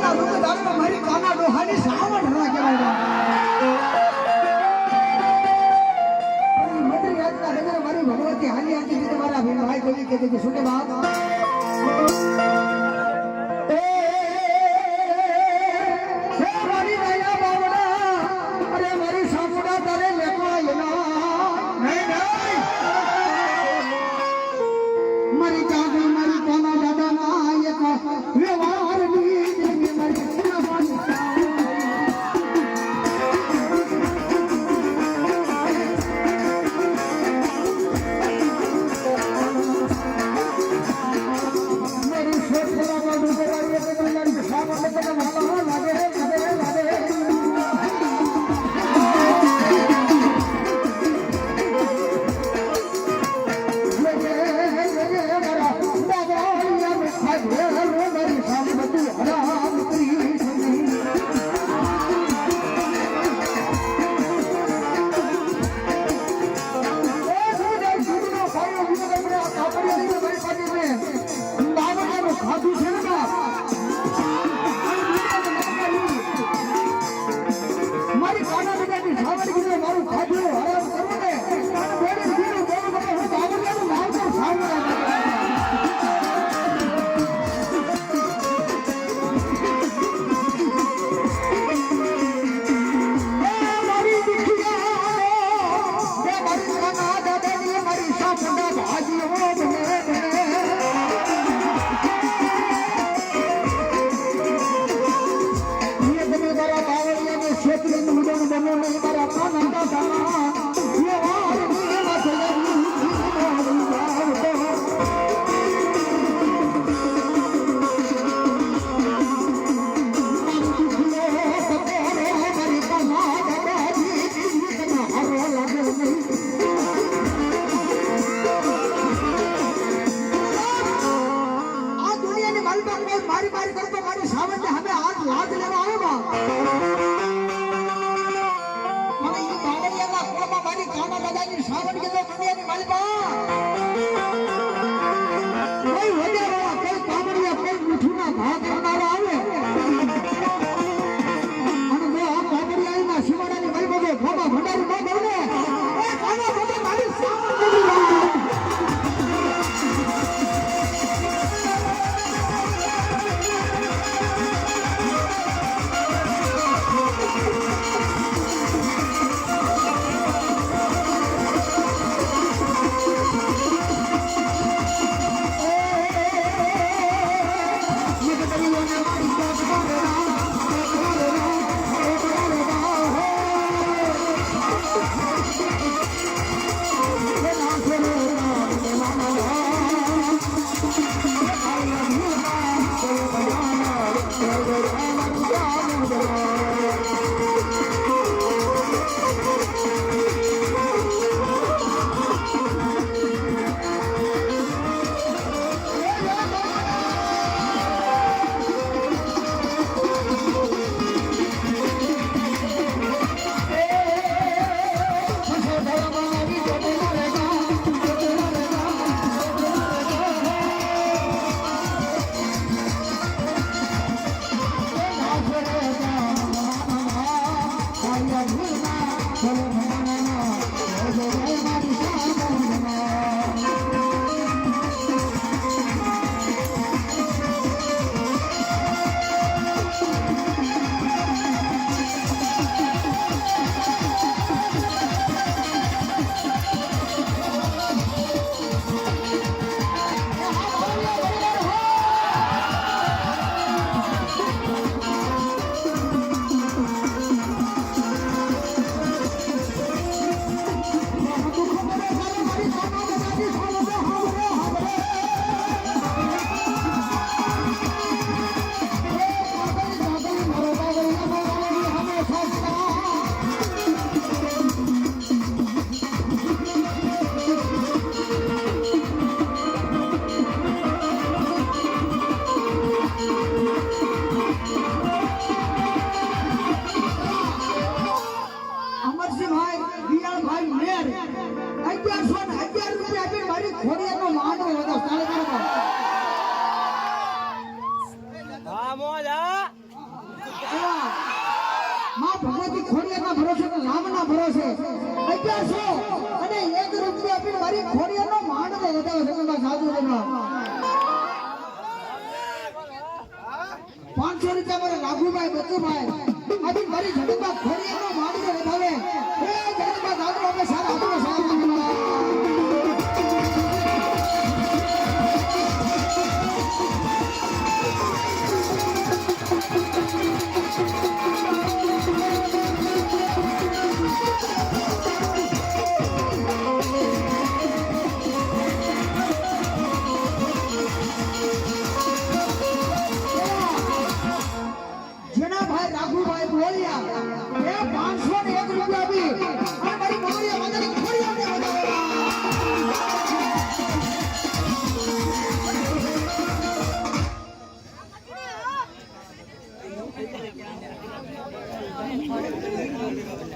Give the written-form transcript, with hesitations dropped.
મારી કાના ડોહાની સાવણ ના કહેવાય મંત્રી રાજના નગર મારી ભગવતી હાલી આવતી હતી તમારા ભાઈ કોઈ કહેતી કે શું કે બાપ ભગવતી ખોડિયારના ભરોસે તો રામના ભરોસે 1100 અને 1 રૂપિયો આપીને મારી ખોડિયાનો માંડવો વધાવો જગતમાં સાધુ જનો 500 રૂપિયા મારે રાઘુભાઈ બચુભાઈ આજે મારી જગતમાં ખોડિયાનો માંડવો વધાવે એ જગતમાં સાધુ આપણે સારા હાથમાં સારા જેના ભાઈ રાઘુભાઈ બોલ્યા એ 501 રૂપિયા આપી અને મારી મોગરીયા માતાની ખોડિયાને વધાવ્યા